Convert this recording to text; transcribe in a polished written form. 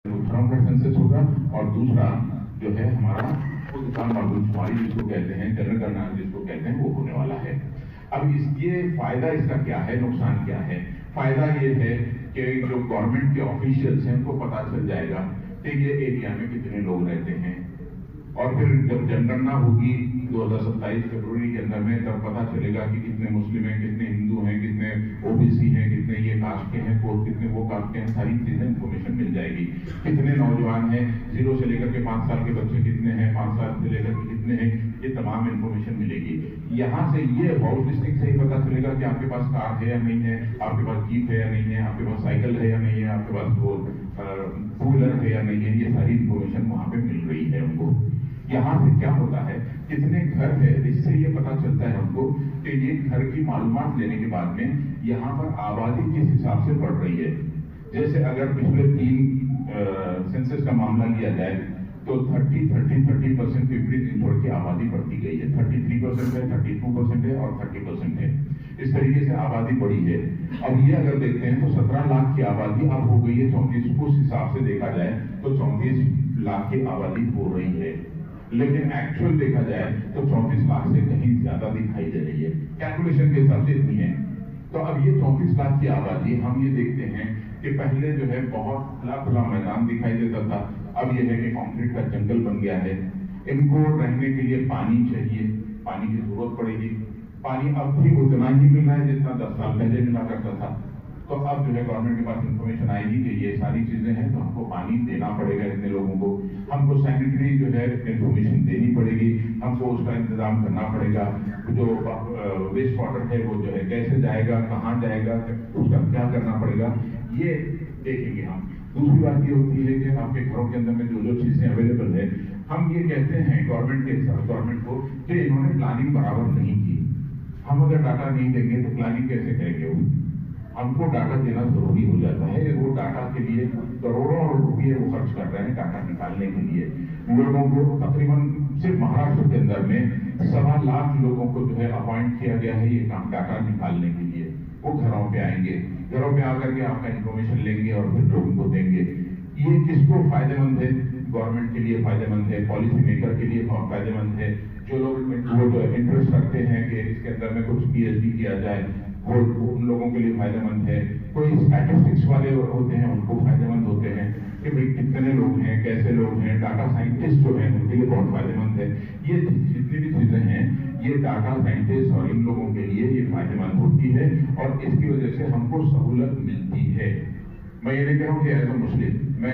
घरों का सेंसस होगा और दूसरा जो है हमारा किसान मरदमशुमारी जिसको कहते हैं, जनगणना जिसको कहते हैं, वो होने वाला है। अब ये फायदा इसका क्या है, नुकसान क्या है? फायदा ये है कि जो गवर्नमेंट के ऑफिशियल्स हैं उनको पता चल जाएगा कि ये एरिया में कितने लोग रहते हैं, और फिर जब जनगणना होगी 2027 फरवरी के अंदर में, तब पता चलेगा कि कितने मुस्लिम हैं, कितने हिंदू हैं, कितने ओबीसी हैं, कितने ये कास्ट के हैं, कितने वो कास्ट के हैं, सारी चीजें इन्फॉर्मेशन मिल जाएगी। कितने नौजवान हैं, 0 से लेकर के 5 साल के बच्चे कितने हैं, 5 साल से लेकर के कितने हैं, ये तमाम इन्फॉर्मेशन मिलेगी। यहाँ से ये हाउस लिस्टिंग से ही पता चलेगा कि आपके पास कार है या नहीं है, आपके पास जीप है या नहीं है, आपके पास साइकिल है या नहीं है, आपके पास वो टू व्हीलर है या नहीं है। ये सारी इन्फॉर्मेशन वहां पे मिल रही है उनको। यहाँ से क्या होता है, कितने घर है, इससे ये पता चलता है हमको कि ये घर की मालूमात लेने के बाद में यहाँ पर आबादी किस हिसाब से बढ़ रही है। जैसे अगर पिछले 3 सेंसस का मामला लिया जाए तो 30% पिपरी चिंचवड़ की आबादी बढ़ती गई है। 33% है, 32% है और 30% है। इस तरीके से आबादी बढ़ी है। अब ये अगर देखते हैं तो 17 लाख की आबादी अब हो गई है 34। उस हिसाब से देखा जाए तो 34 लाख की आबादी हो रही है, लेकिन एक्चुअल देखा जाए तो 34 लाख से कहीं ज्यादा दिखाई दे रही है। कैलकुलेशन के हिसाब से इतनी है। तो अब ये 34 लाख की आबादी, हम ये देखते हैं कि पहले जो है बहुत खुला खुला मैदान दिखाई देता था, अब यह है कि कंक्रीट का जंगल बन गया है। इनको रहने के लिए पानी चाहिए, पानी की जरूरत पड़ेगी। पानी अब भी उतना ही मिल रहा है जितना 10 साल पहले मिला करता था। तो अब जो है गवर्नमेंट के पास इंफॉर्मेशन आएगी कि ये सारी चीजें हैं, तो हमको पानी देना पड़ेगा इतने लोगों को, हमको सैनिटरी जो है इंफॉर्मेशन देनी पड़ेगी, हमको उसका इंतजाम करना पड़ेगा। जो वेस्ट वाटर है वो जो है कैसे जाएगा, कहाँ जाएगा, उसका क्या करना पड़ेगा, ये देखेंगे हम। दूसरी बात ये होती है कि आपके घरों के अंदर में जो जो चीजें अवेलेबल है, हम ये कहते हैं गवर्नमेंट को कि इन्होंने प्लानिंग बराबर नहीं की। हम अगर डाटा नहीं देंगे तो प्लानिंग कैसे करेंगे? वो हमको डाटा देना जरूरी हो जाता है। वो डाटा के लिए करोड़ों रुपये वो खर्च कर रहे हैं डाटा निकालने के लिए। लोगों को तकरीबन सिर्फ महाराष्ट्र के अंदर में 1.25 लाख लोगों को जो है अपॉइंट किया गया है ये काम डाटा निकालने के लिए। वो घरों पे आएंगे, घरों पे आकर के आपका इंफॉर्मेशन लेंगे और फिर लोगों को देंगे। ये किसको फायदेमंद है? गवर्नमेंट के लिए फायदेमंद है, पॉलिसी मेकर के लिए फायदेमंद है। जो लोग वो जो इंटरेस्ट रखते हैं कि इसके अंदर में कुछ पीएचडी किया जाए, वो उन लोगों के लिए फायदेमंद है। कोई स्टैटिस्टिक्स वाले होते हैं उनको फायदेमंद होते हैं कि भाई कितने लोग हैं, कैसे लोग हैं। डाटा साइंटिस्ट जो हैं उनके लिए बहुत फायदेमंद है। ये जितनी भी चीजें हैं ये डाटा साइंटिस्ट और इन लोगों के लिए ये फायदेमंद होती है और इसकी वजह से हमको सहूलत मिलती है। मैं ये नहीं कह रहा हूँ कि एज अ मुस्लिम